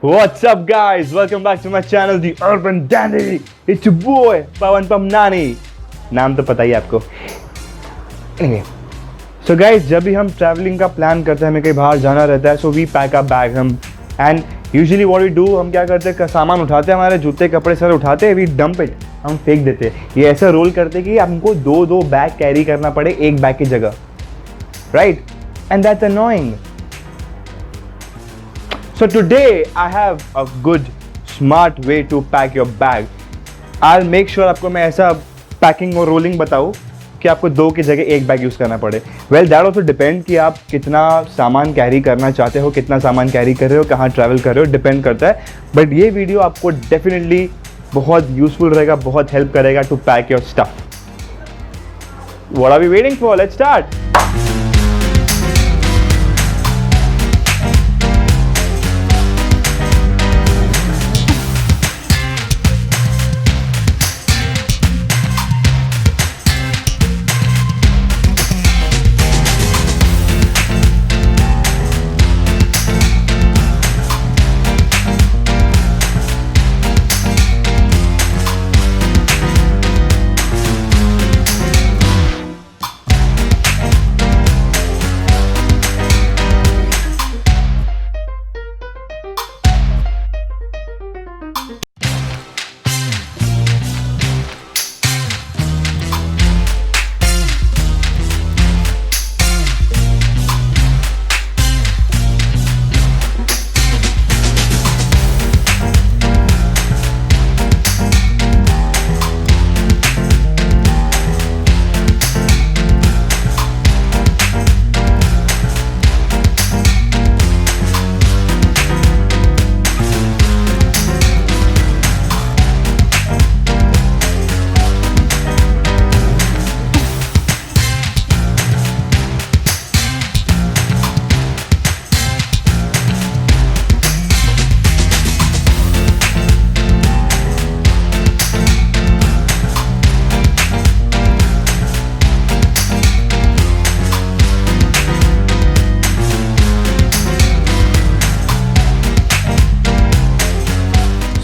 What's up, guys? Welcome back to my channel, The Urban Dandy. It's your boy, Pavan Pamnani. नाम तो पता ही है आपको. Anyway, so guys, जब भी हम traveling का plan करते हैं, हमें कहीं बाहर जाना रहता है, so we pack our bag and usually what we do, हम क्या करते हैं, सामान उठाते हैं, हमारे जूते कपड़े सारे उठाते हैं, we dump it, हम फेंक देते हैं. ये ऐसा रोल करते हैं कि हमको दो बैग कैरी करना पड़े एक बैग की जगह, right? And that's annoying. So today I have a good smart way to pack your bag. I'll make sure आपको मैं ऐसा पैकिंग और रोलिंग बताऊँ कि आपको दो की जगह एक बैग यूज़ करना पड़े. Well, that also depend कि आप कितना सामान कैरी करना चाहते हो, कितना सामान कैरी कर रहे हो, कहाँ ट्रैवल कर रहे हो, डिपेंड करता है. बट ये वीडियो आपको डेफिनेटली बहुत यूजफुल रहेगा, बहुत हेल्प करेगा to pack your stuff. What are we waiting for? Let's start.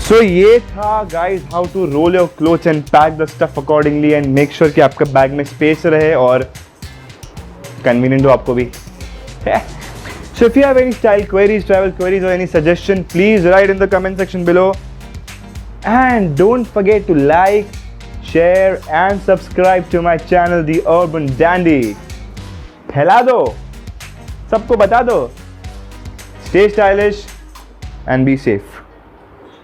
So ये था guys how to roll your clothes and pack the stuff accordingly and make sure कि आपका बैग में स्पेस रहे और convenient हो आपको भी. So if you have any style queries, travel queries or any suggestion, please write in the comment section below. And don't forget to like, share and subscribe to my channel The Urban Dandy. फैला दो, सबको बता दो. Stay stylish and be safe.